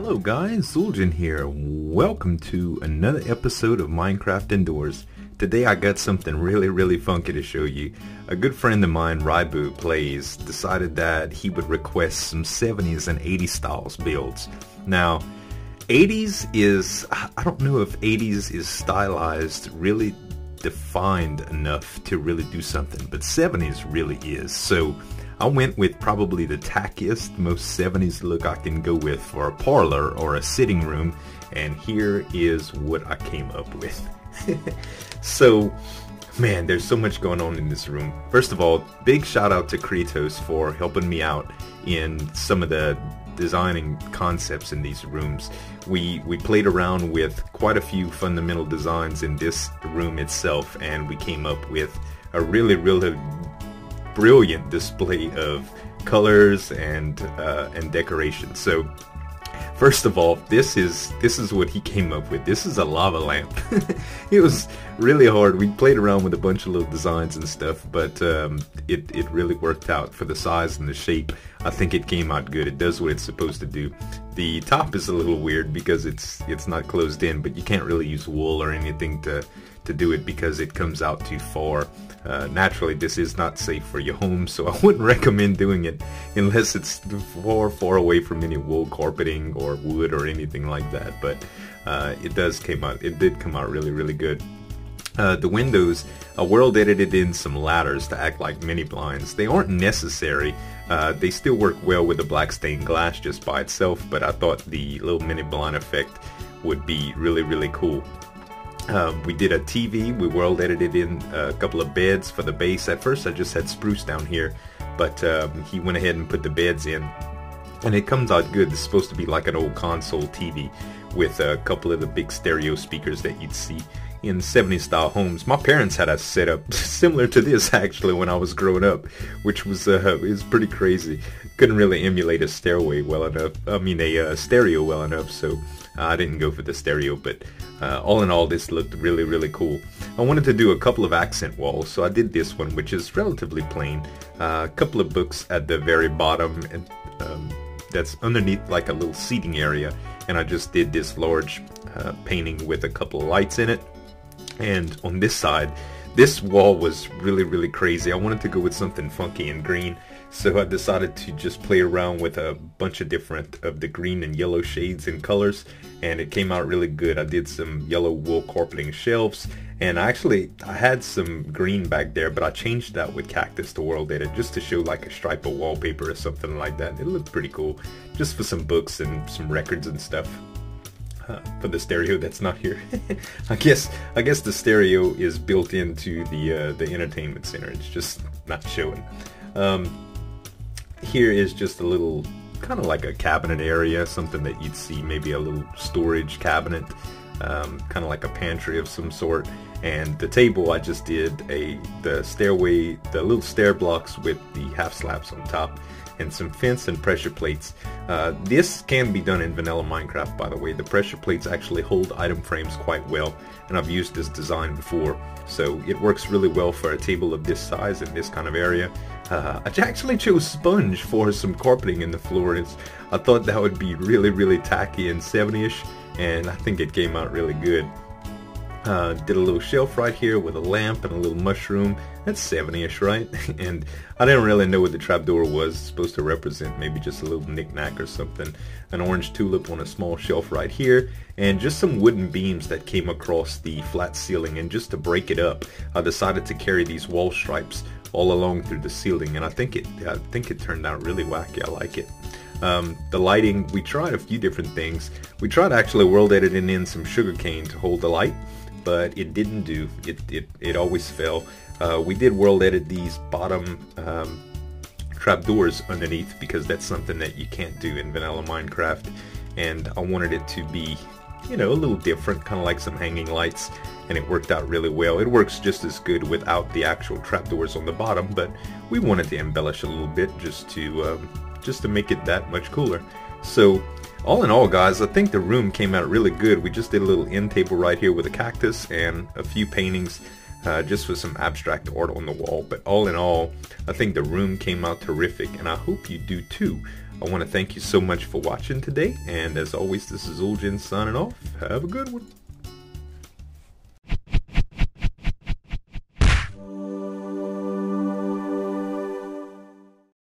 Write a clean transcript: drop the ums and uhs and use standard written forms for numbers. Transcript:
Hello guys, Zueljin here. Welcome to another episode of Minecraft Indoors. Today I got something really funky to show you. A good friend of mine, Raibu Plays, decided that he would request some 70s and 80s styles builds. Now, 80s is, I don't know if 80s is stylized, really defined enough to really do something, but 70s really is. So I went with probably the tackiest, most 70s look I can go with for a parlor or a sitting room, and here is what I came up with. So, man, there's so much going on in this room. First of all, big shout out to Kratos for helping me out in some of the designing concepts in these rooms. We played around with quite a few fundamental designs in this room itself, and we came up with a really brilliant display of colors and decoration. So first of all, this is what he came up with. This is a lava lamp. It was really hard. We played around with a bunch of little designs and stuff, but it really worked out for the size and the shape. I think it came out good. It does what it's supposed to do. The top is a little weird because it's not closed in, but you can't really use wool or anything to do it because it comes out too far. Naturally, this is not safe for your home, so I wouldn't recommend doing it unless it's far away from any wool carpeting or wood or anything like that. But it did come out really good. The windows, I world edited in some ladders to act like mini blinds. They aren't necessary. They still work well with the black stained glass just by itself, but I thought the little mini blind effect would be really cool. We did a TV, we world edited in a couple of beds for the base. At first I just had spruce down here, but he went ahead and put the beds in, and it comes out good. It's supposed to be like an old console TV with a couple of the big stereo speakers that you'd see in 70s style homes. My parents had a setup similar to this actually when I was growing up, which was pretty crazy. Couldn't really emulate a stereo well enough, so I didn't go for the stereo, but all in all, this looked really cool. I wanted to do a couple of accent walls, so I did this one, which is relatively plain. A couple of books at the very bottom, and that's underneath like a little seating area, and I just did this large painting with a couple of lights in it. And on this side, this wall was really crazy. I wanted to go with something funky and green, so I decided to just play around with a bunch of different of the green and yellow shades and colors, and it came out really good. I did some yellow wool carpeting shelves, and I had some green back there, but I changed that with cactus to world edit just to show like a stripe of wallpaper or something like that. It looked pretty cool, just for some books and some records and stuff. For the stereo that's not here. I guess the stereo is built into the entertainment center. It's just not showing. Here is just a little kind of like a cabinet area, something that you'd see, maybe a little storage cabinet, kind of like a pantry of some sort. And the table, I just did the stairway, the little stair blocks with the half slabs on top, and some fence and pressure plates. This can be done in vanilla Minecraft, by the way. The pressure plates actually hold item frames quite well, and I've used this design before, so it works really well for a table of this size in this kind of area. I actually chose sponge for some carpeting in the floor. I thought that would be really tacky and 70ish, and I think it came out really good. Did a little shelf right here with a lamp and a little mushroom. That's 70ish, right? And I didn't really know what the trapdoor was. It's supposed to represent maybe just a little knick-knack or something. An orange tulip on a small shelf right here, and just some wooden beams that came across the flat ceiling. And just to break it up, I decided to carry these wall stripes all along through the ceiling, and I think it turned out really wacky. I like it. The lighting, we tried a few different things. We tried actually world editing in some sugarcane to hold the light, but it didn't do. It always fell. We did world edit these bottom trapdoors underneath because that's something that you can't do in vanilla Minecraft, and I wanted it to be, a little different, kind of like some hanging lights, and it worked out really well. It works just as good without the actual trapdoors on the bottom, but we wanted to embellish a little bit just to make it that much cooler. So all in all, guys, I think the room came out really good. We just did a little end table right here with a cactus and a few paintings just for some abstract art on the wall. But all in all, I think the room came out terrific, and I hope you do too. I want to thank you so much for watching today, and as always, this is Zueljin signing off. Have a good one.